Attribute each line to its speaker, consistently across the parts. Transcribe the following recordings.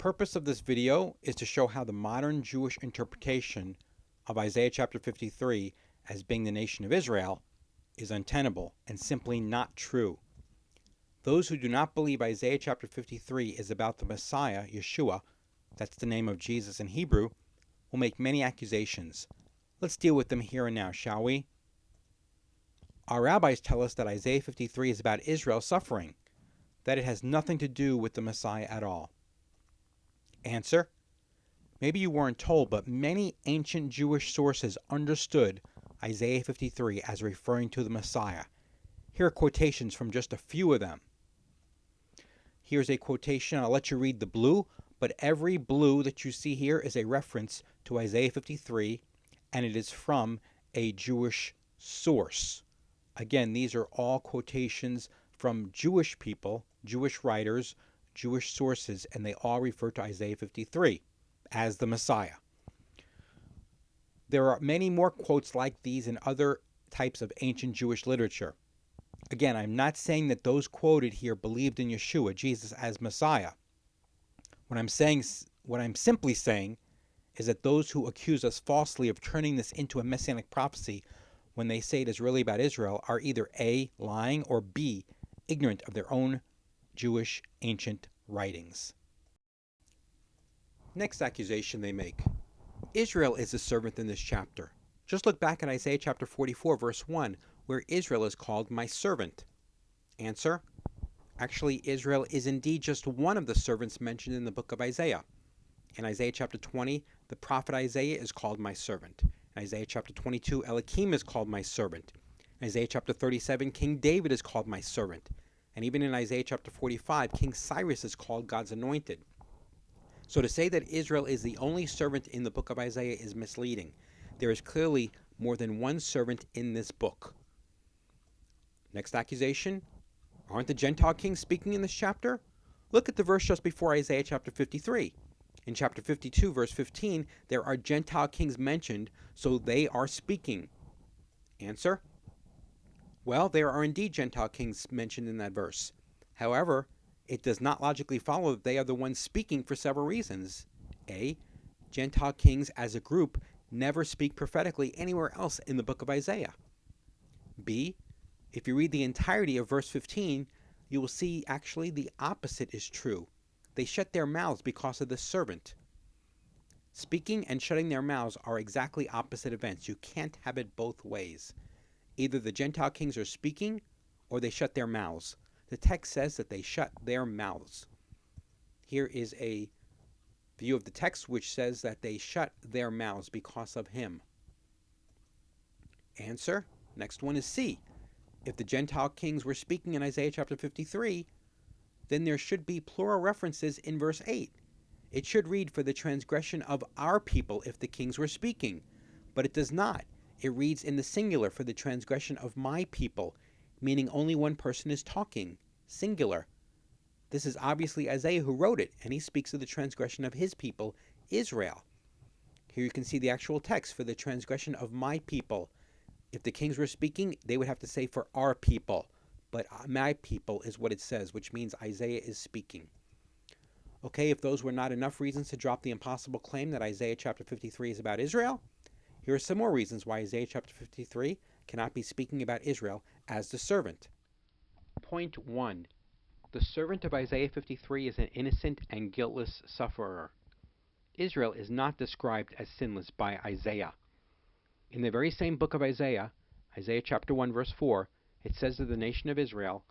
Speaker 1: purpose of this video is to show how the modern Jewish interpretation of Isaiah chapter 53 as being the nation of Israel is untenable and simply not true. Those who do not believe Isaiah chapter 53 is about the Messiah, Yeshua, that's the name of Jesus in Hebrew, will make many accusations. Let's deal with them here and now, shall we? Our rabbis tell us that Isaiah 53 is about Israel suffering, that it has nothing to do with the Messiah at all. Answer: maybe you weren't told, but many ancient Jewish sources understood Isaiah 53 as referring to the Messiah. Here are quotations from just a few of them. Here's a quotation. I'll let you read the blue, but every blue that you see here is a reference to Isaiah 53, and it is from a Jewish source. Again, these are all quotations from Jewish people, Jewish writers, Jewish sources, and they all refer to Isaiah 53 as the Messiah. There are many more quotes like these in other types of ancient Jewish literature. Again, I'm not saying that those quoted here believed in Yeshua, Jesus, as Messiah. What I'm simply saying is that those who accuse us falsely of turning this into a Messianic prophecy when they say it is really about Israel are either A, lying, or B, ignorant of their own Jewish ancient writings. Next accusation they make: Israel is a servant in this chapter. Just look back at Isaiah chapter 44, verse 1, where Israel is called my servant. Answer: actually, Israel is indeed just one of the servants mentioned in the book of Isaiah. In Isaiah chapter 20, the prophet Isaiah is called my servant. In Isaiah chapter 22, Elohim is called my servant. In Isaiah chapter 37, King David is called my servant. And even in Isaiah chapter 45, King Cyrus is called God's anointed. So to say that Israel is the only servant in the book of Isaiah is misleading. There is clearly more than one servant in this book. Next accusation: aren't the Gentile kings speaking in this chapter? Look at the verse just before Isaiah chapter 53. In chapter 52, verse 15, there are Gentile kings mentioned, so they are speaking. Answer: well, there are indeed Gentile kings mentioned in that verse. However, it does not logically follow that they are the ones speaking for several reasons. A, Gentile kings as a group never speak prophetically anywhere else in the book of Isaiah. B, if you read the entirety of verse 15, you will see actually the opposite is true. They shut their mouths because of the servant. Speaking and shutting their mouths are exactly opposite events. You can't have it both ways. Either the Gentile kings are speaking or they shut their mouths. The text says that they shut their mouths. Here is a view of the text which says that they shut their mouths because of him. Answer: next one is C. If the Gentile kings were speaking in Isaiah chapter 53, then there should be plural references in verse 8. It should read, for the transgression of our people, if the kings were speaking. But it does not. It reads in the singular, for the transgression of my people, meaning only one person is talking, singular. This is obviously Isaiah who wrote it, and he speaks of the transgression of his people, Israel. Here you can see the actual text, for the transgression of my people. If the kings were speaking, they would have to say for our people. But my people is what it says, which means Isaiah is speaking. Okay, if those were not enough reasons to drop the impossible claim that Isaiah chapter 53 is about Israel, here are some more reasons why Isaiah chapter 53 cannot be speaking about Israel as the servant. Point 1. The servant of Isaiah 53 is an innocent and guiltless sufferer. Israel is not described as sinless by Isaiah. In the very same book of Isaiah, Isaiah chapter 1 verse 4, it says of the nation of Israel,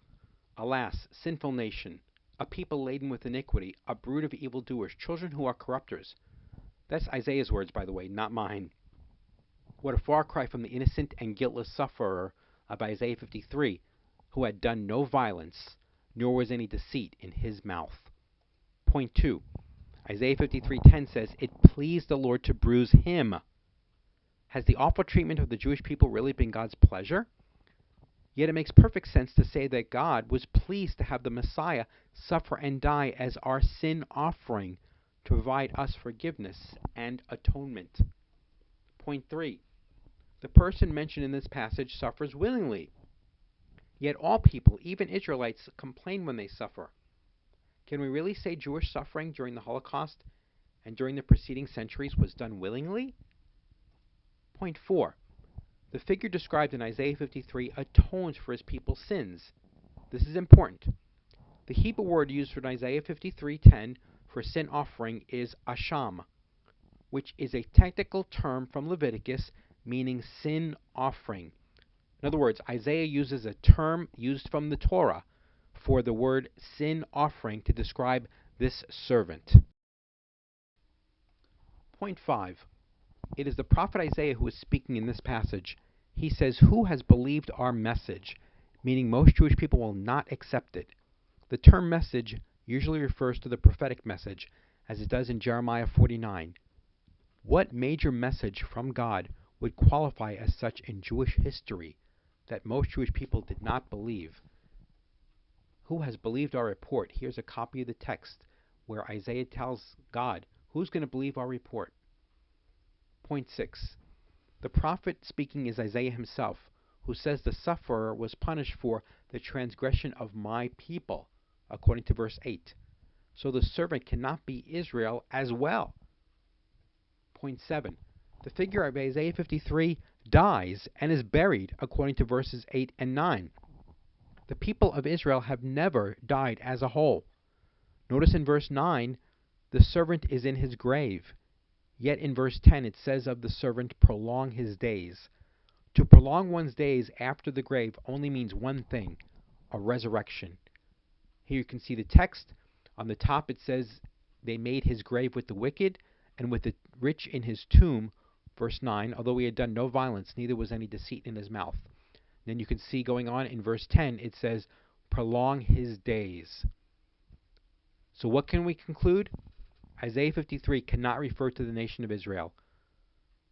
Speaker 1: alas, sinful nation, a people laden with iniquity, a brood of evildoers, children who are corrupters. That's Isaiah's words, by the way, not mine. What a far cry from the innocent and guiltless sufferer of Isaiah 53, who had done no violence, nor was any deceit in his mouth. Point 2. Isaiah 53:10 says, it pleased the Lord to bruise him. Has the awful treatment of the Jewish people really been God's pleasure? Yet it makes perfect sense to say that God was pleased to have the Messiah suffer and die as our sin offering to provide us forgiveness and atonement. Point 3. The person mentioned in this passage suffers willingly. Yet all people, even Israelites, complain when they suffer. Can we really say Jewish suffering during the Holocaust and during the preceding centuries was done willingly? Point 4. The figure described in Isaiah 53 atones for his people's sins. This is important. The Hebrew word used for Isaiah 53:10 for sin offering is asham, which is a technical term from Leviticus meaning sin offering. In other words, Isaiah uses a term used from the Torah for the word sin offering to describe this servant. Point 5. It is the prophet Isaiah who is speaking in this passage. He says, "Who has believed our message?" Meaning most Jewish people will not accept it. The term message usually refers to the prophetic message, as it does in Jeremiah 49. What major message from God would qualify as such in Jewish history that most Jewish people did not believe? Who has believed our report? Here's a copy of the text where Isaiah tells God, who's going to believe our report? Point 6. The prophet speaking is Isaiah himself, who says the sufferer was punished for the transgression of my people, according to verse 8. So the servant cannot be Israel as well. Point 7. The figure of Isaiah 53 dies and is buried, according to verses 8 and 9. The people of Israel have never died as a whole. Notice in verse 9, the servant is in his grave. Yet in verse 10 it says of the servant, prolong his days. To prolong one's days after the grave only means one thing, a resurrection. Here you can see the text. On the top it says, they made his grave with the wicked, and with the rich in his tomb, verse 9, although he had done no violence, neither was any deceit in his mouth. Then you can see going on in verse 10, it says, prolong his days. So what can we conclude? Isaiah 53 cannot refer to the nation of Israel.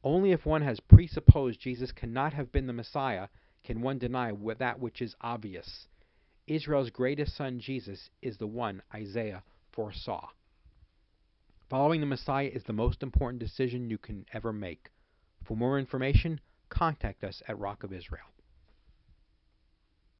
Speaker 1: Only if one has presupposed Jesus cannot have been the Messiah can one deny that which is obvious. Israel's greatest son, Jesus, is the one Isaiah foresaw. Following the Messiah is the most important decision you can ever make. For more information, contact us at Rock of Israel.